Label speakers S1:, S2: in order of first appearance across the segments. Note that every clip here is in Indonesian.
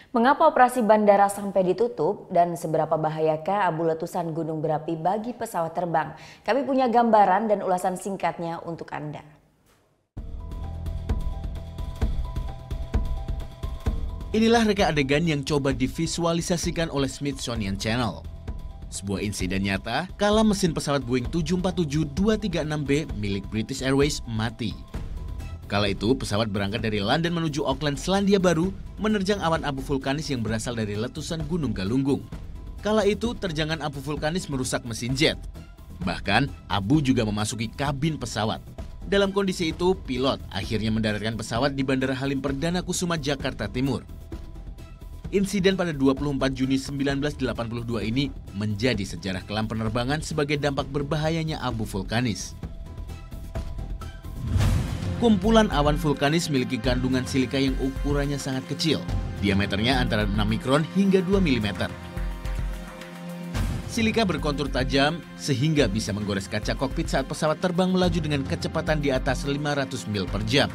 S1: Mengapa operasi bandara sampai ditutup dan seberapa bahayakah abu letusan gunung berapi bagi pesawat terbang? Kami punya gambaran dan ulasan singkatnya untuk Anda.
S2: Inilah reka adegan yang coba divisualisasikan oleh Smithsonian Channel. Sebuah insiden nyata kala mesin pesawat Boeing 747-236B milik British Airways mati. Kala itu, pesawat berangkat dari London menuju Auckland, Selandia Baru, menerjang awan abu vulkanis yang berasal dari letusan Gunung Galunggung. Kala itu, terjangan abu vulkanis merusak mesin jet. Bahkan, abu juga memasuki kabin pesawat. Dalam kondisi itu, pilot akhirnya mendaratkan pesawat di Bandara Halim Perdana Kusuma, Jakarta Timur. Insiden pada 24 Juni 1982 ini menjadi sejarah kelam penerbangan sebagai dampak berbahayanya abu vulkanis. Kumpulan awan vulkanis memiliki kandungan silika yang ukurannya sangat kecil, diameternya antara 6 mikron hingga 2 mm. Silika berkontur tajam sehingga bisa menggores kaca kokpit saat pesawat terbang melaju dengan kecepatan di atas 500 mil per jam.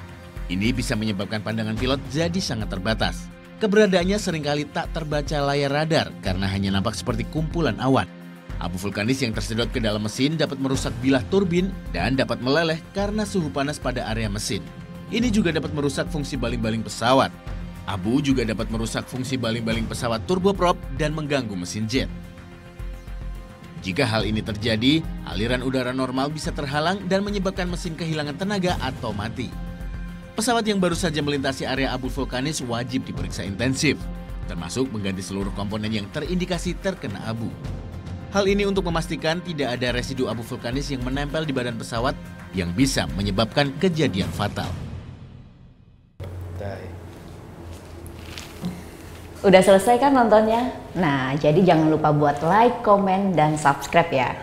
S2: Ini bisa menyebabkan pandangan pilot jadi sangat terbatas. Keberadaannya seringkali tak terbaca layar radar karena hanya nampak seperti kumpulan awan. Abu vulkanis yang tersedot ke dalam mesin dapat merusak bilah turbin dan dapat meleleh karena suhu panas pada area mesin. Ini juga dapat merusak fungsi baling-baling pesawat. Abu juga dapat merusak fungsi baling-baling pesawat turboprop dan mengganggu mesin jet. Jika hal ini terjadi, aliran udara normal bisa terhalang dan menyebabkan mesin kehilangan tenaga atau mati. Pesawat yang baru saja melintasi area abu vulkanis wajib diperiksa intensif, termasuk mengganti seluruh komponen yang terindikasi terkena abu. Hal ini untuk memastikan tidak ada residu abu vulkanis yang menempel di badan pesawat yang bisa menyebabkan kejadian fatal.
S1: Udah selesai kan nontonnya? Nah, jadi jangan lupa buat like, komen, dan subscribe ya.